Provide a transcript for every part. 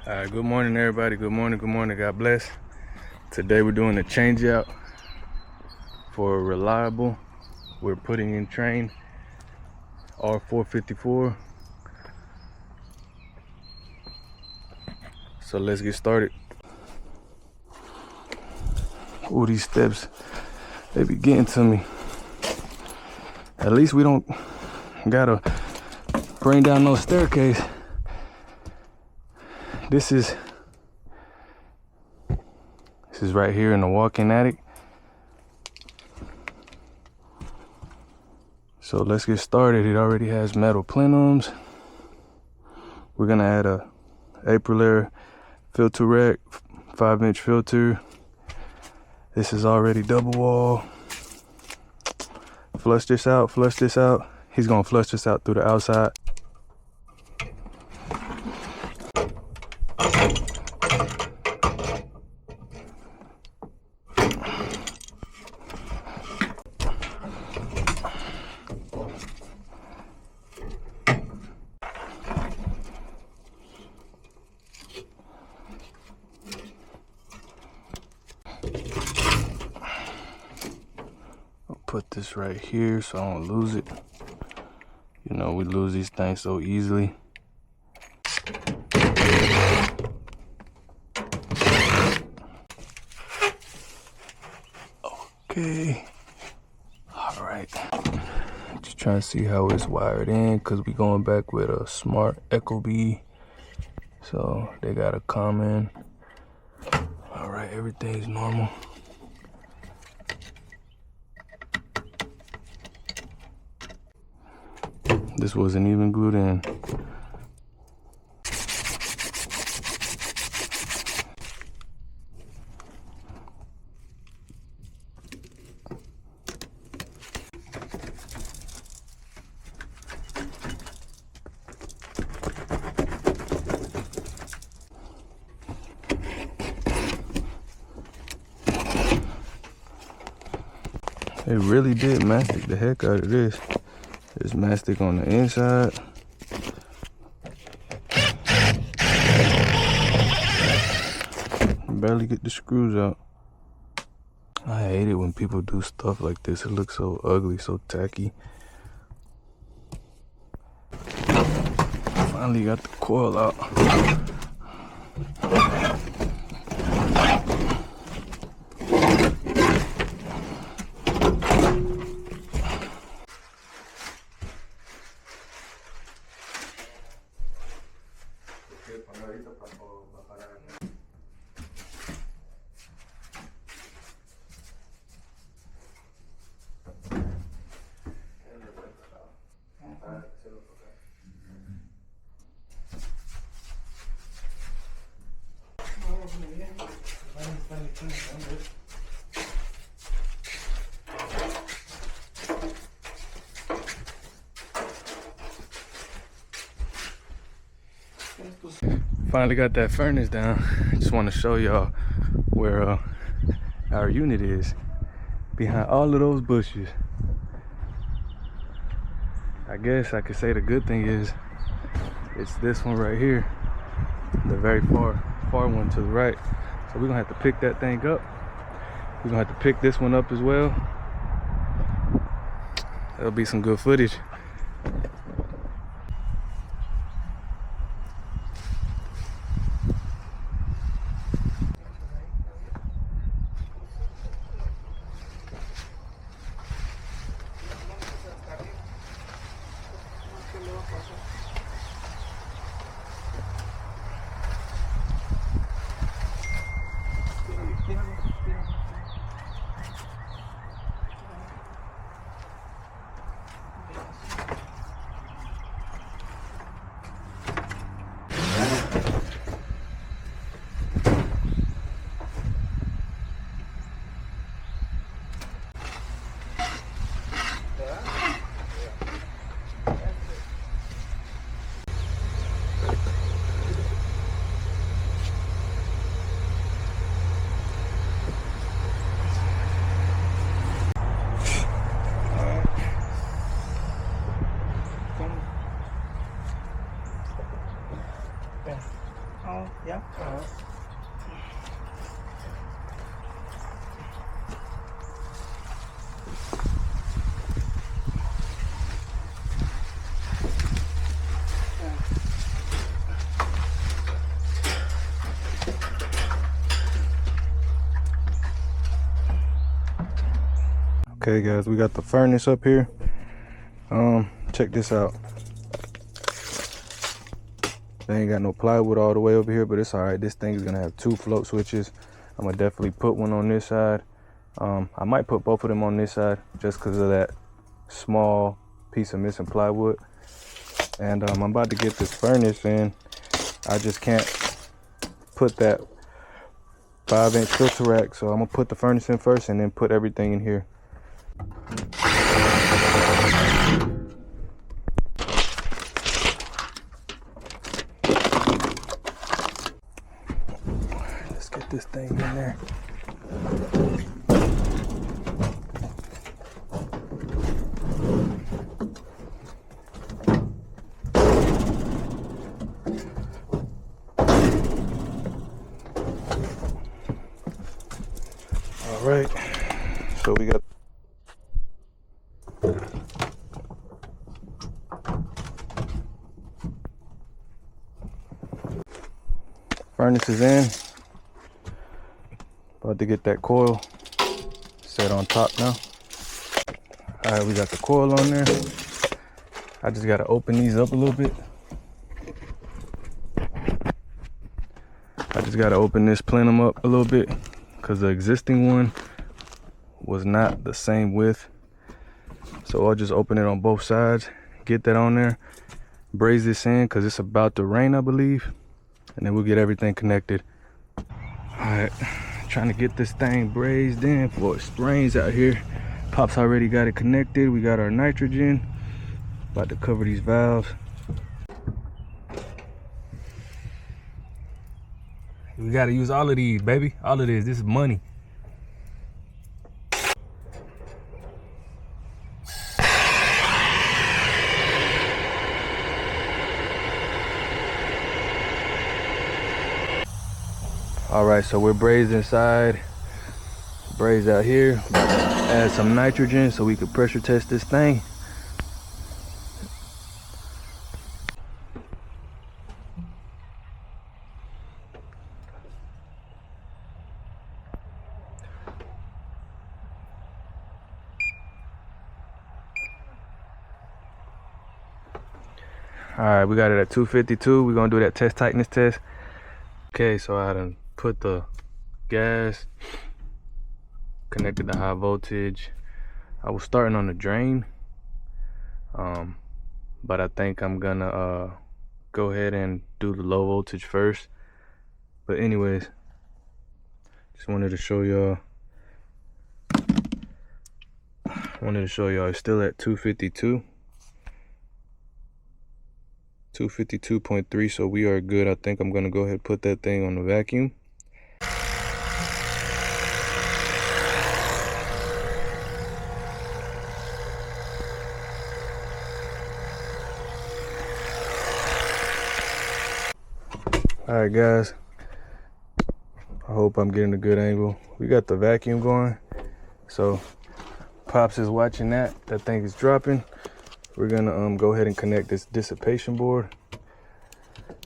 Good morning, everybody. Good morning. God bless. Today we're doing a change out for a reliable. We're putting in Trane R454. So let's get started. Ooh, these steps, they be getting to me. At least we don't gotta bring down no staircase. This is right here in the walk-in attic. So let's get started. It already has metal plenums. We're gonna add a Aprilaire filter rack, 5-inch filter. This is already double wall. Flush this out. He's gonna flush this out through the outside. Put this right here so I don't lose it. You know, we lose these things so easily. Okay. All right. Just trying to see how it's wired in, because we're going back with a smart Ecobee. So they got a common. All right, everything's normal. This wasn't even glued in. They really did mastic the heck out of this. There's mastic on the inside. Barely get the screws out. I hate it when people do stuff like this. It looks so ugly, so tacky. Finally got the coil out. Finally got that furnace down. Just want to show y'all where our unit is, behind all of those bushes. I guess I could say the good thing is it's this one right here, the very far one to the right. So we're gonna have to pick that thing up. We're gonna have to pick this one up as well. That'll be some good footage. Yeah. Okay guys, we got the furnace up here. Check this out. They ain't got no plywood all the way over here, but it's all right. This thing is gonna have 2 float switches. I'm gonna definitely put one on this side. I might put both of them on this side just because of that small piece of missing plywood. And I'm about to get this furnace in. I just can't put that 5-inch filter rack, so I'm gonna put the furnace in first and then put everything in here. Let's get this thing in there. All right, so we got furnace is in. About to get that coil set on top now. All right, we got the coil on there. I just got to open these up a little bit. I just got to open this plenum up a little bit because the existing one was not the same width. So I'll just open it on both sides, get that on there, braze this in because it's about to rain, I believe, and then we'll get everything connected. All right, trying to get this thing brazed in before it rains out here. Pop's already got it connected. We got our nitrogen. About to cover these valves. We got to use all of these, baby. All of this. This is money. All right, so we're brazed inside, brazed out here. Add some nitrogen so we could pressure test this thing. All right, we got it at 252. We're gonna do that test tightness test. Okay, so I done put the gas, connected the high voltage. I was starting on the drain, but I think I'm gonna go ahead and do the low voltage first. But anyways, just wanted to show y'all. It's still at 252. 252.3, so we are good. I think I'm gonna go ahead and put that thing on the vacuum. All right guys, I hope I'm getting a good angle. We got the vacuum going, so Pops is watching that thing is dropping. We're gonna go ahead and connect this dissipation board.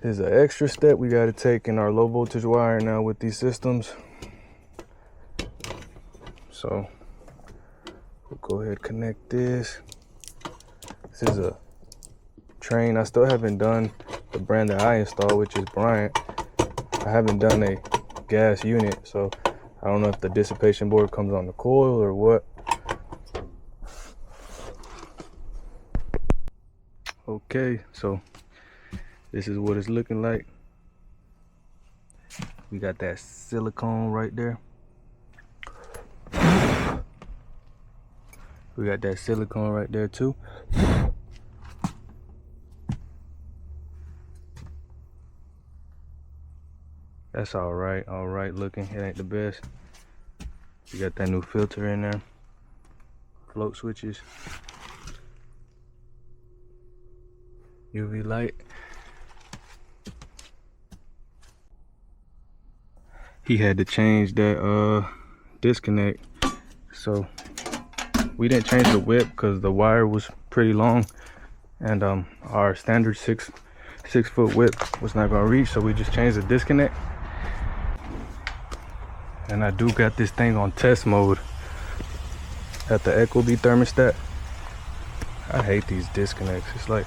There's an extra step we got to take in our low voltage wire now with these systems. So we'll go ahead and connect this. This is a Trane. I still haven't done the brand that I installed, which is Bryant. I haven't done a gas unit, so I don't know if the dissipation board comes on the coil or what. Okay, so this is what it's looking like. We got that silicone right there. We got that silicone right there too. That's all right looking. It ain't the best. We got that new filter in there. Float switches. UV light. he had to change that disconnect. So we didn't change the whip because the wire was pretty long, and our standard six foot whip was not gonna reach, so we just changed the disconnect. And I do got this thing on test mode at the Ecobee thermostat. I hate these disconnects. It's like,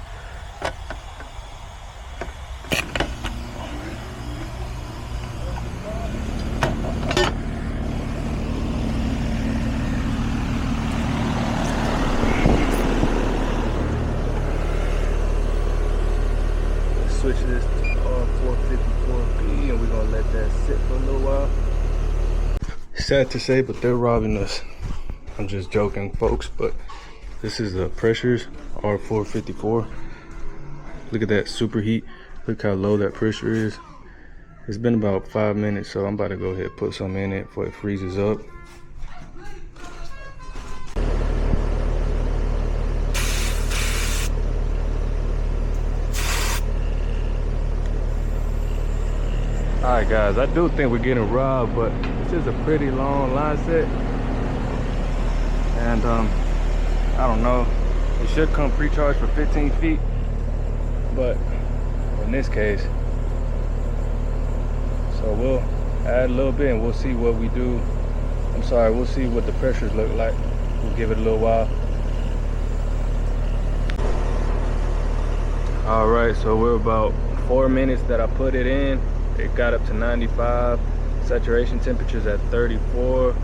switch this to R454B, and we're gonna let that sit for a little while. Sad to say, but they're robbing us. I'm just joking, folks, but this is the Pressures R454. Look at that superheat. Look how low that pressure is. It's been about 5 minutes, so I'm about to go ahead and put some in it before it freezes up. Alright guys, I do think we're getting robbed, but this is a pretty long line set. And I don't know, it should come pre-charged for 15 feet. But in this case, so we'll add a little bit and we'll see what we do. I'm sorry, we'll see what the pressures look like. We'll give it a little while. Alright, so we're about 4 minutes that I put it in. It got up to 95. Saturation temperature's at 34.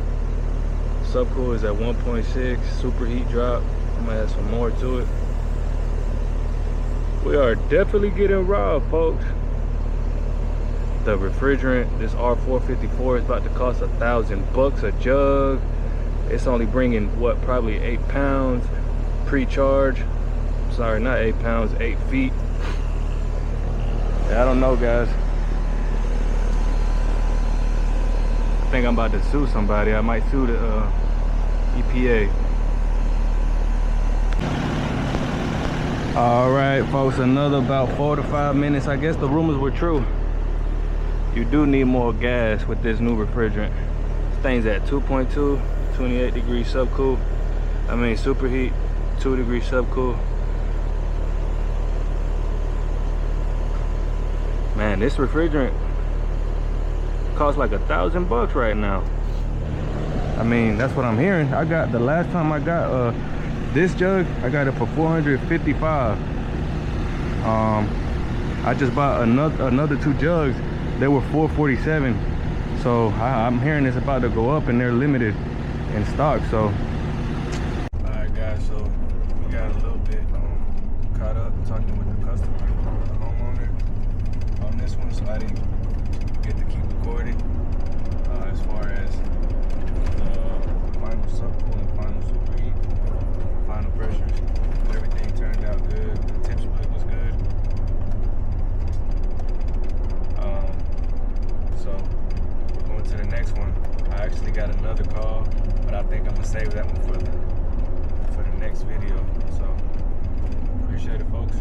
Subcool is at 1.6. Superheat drop. I'm gonna add some more to it. We are definitely getting robbed, folks. The refrigerant, this R454, is about to cost $1,000 a jug. It's only bringing what, probably 8 pounds pre-charge. Sorry, not 8 pounds, 8 feet. I don't know, guys. I think I'm about to sue somebody. I might sue the EPA. All right, folks, another about 4 to 5 minutes. I guess the rumors were true. You do need more gas with this new refrigerant. This thing's at 2.2, 28 degrees subcool. I mean superheat, 2 degrees subcool. Man, this refrigerant costs like $1,000 right now. I mean, that's what I'm hearing. I got, the last time I got this jug, I got it for $455. I just bought another 2 jugs. They were $447. So I'm hearing it's about to go up, and they're limited in stock. So all right guys, so we got a little bit caught up talking with the customer, the homeowner, on this one, so I didn't get to keep recording as far as final subcool and final superheat, final pressures. Everything turned out good. The tip split was good. So we're going to the next one. I actually got another call, but I think I'm gonna save that one for the next video. So appreciate it, folks.